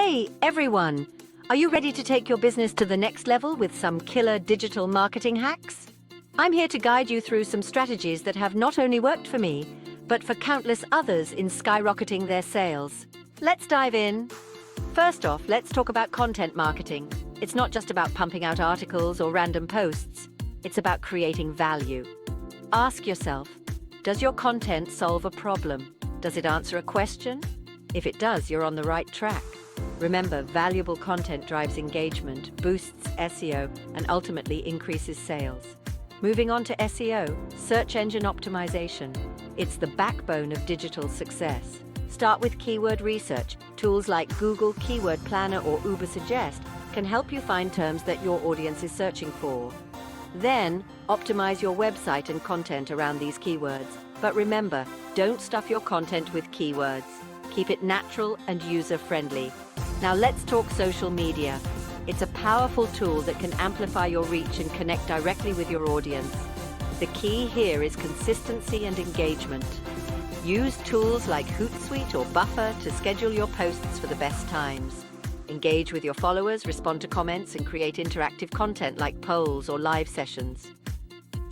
Hey, everyone! Are you ready to take your business to the next level with some killer digital marketing hacks? I'm here to guide you through some strategies that have not only worked for me, but for countless others in skyrocketing their sales. Let's dive in. First off, let's talk about content marketing. It's not just about pumping out articles or random posts. It's about creating value. Ask yourself, does your content solve a problem? Does it answer a question? If it does, you're on the right track. Remember, valuable content drives engagement, boosts SEO, and ultimately increases sales. Moving on to SEO, search engine optimization. It's the backbone of digital success. Start with keyword research. Tools like Google Keyword Planner or Ubersuggest can help you find terms that your audience is searching for. Then, optimize your website and content around these keywords. But remember, don't stuff your content with keywords. Keep it natural and user-friendly. Now let's talk social media. It's a powerful tool that can amplify your reach and connect directly with your audience. The key here is consistency and engagement. Use tools like Hootsuite or Buffer to schedule your posts for the best times. Engage with your followers, respond to comments, and create interactive content like polls or live sessions.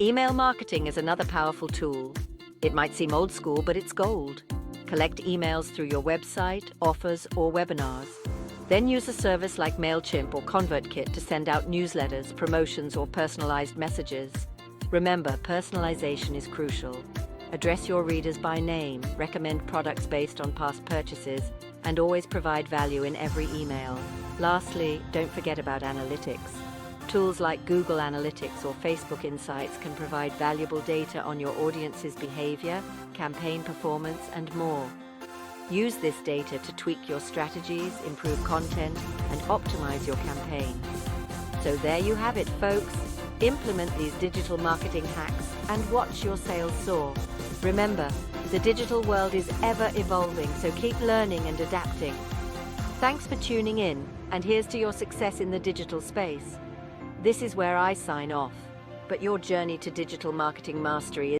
Email marketing is another powerful tool. It might seem old school, but it's gold. Collect emails through your website, offers, or webinars. Then use a service like MailChimp or ConvertKit to send out newsletters, promotions, or personalized messages. Remember, personalization is crucial. Address your readers by name, recommend products based on past purchases, and always provide value in every email. Lastly, don't forget about analytics. Tools like Google Analytics or Facebook Insights can provide valuable data on your audience's behavior, campaign performance, and more. Use this data to tweak your strategies, improve content, and optimize your campaigns. So there you have it, folks. Implement these digital marketing hacks and watch your sales soar. Remember, the digital world is ever evolving, so keep learning and adapting. Thanks for tuning in, and here's to your success in the digital space. This is where I sign off, but your journey to digital marketing mastery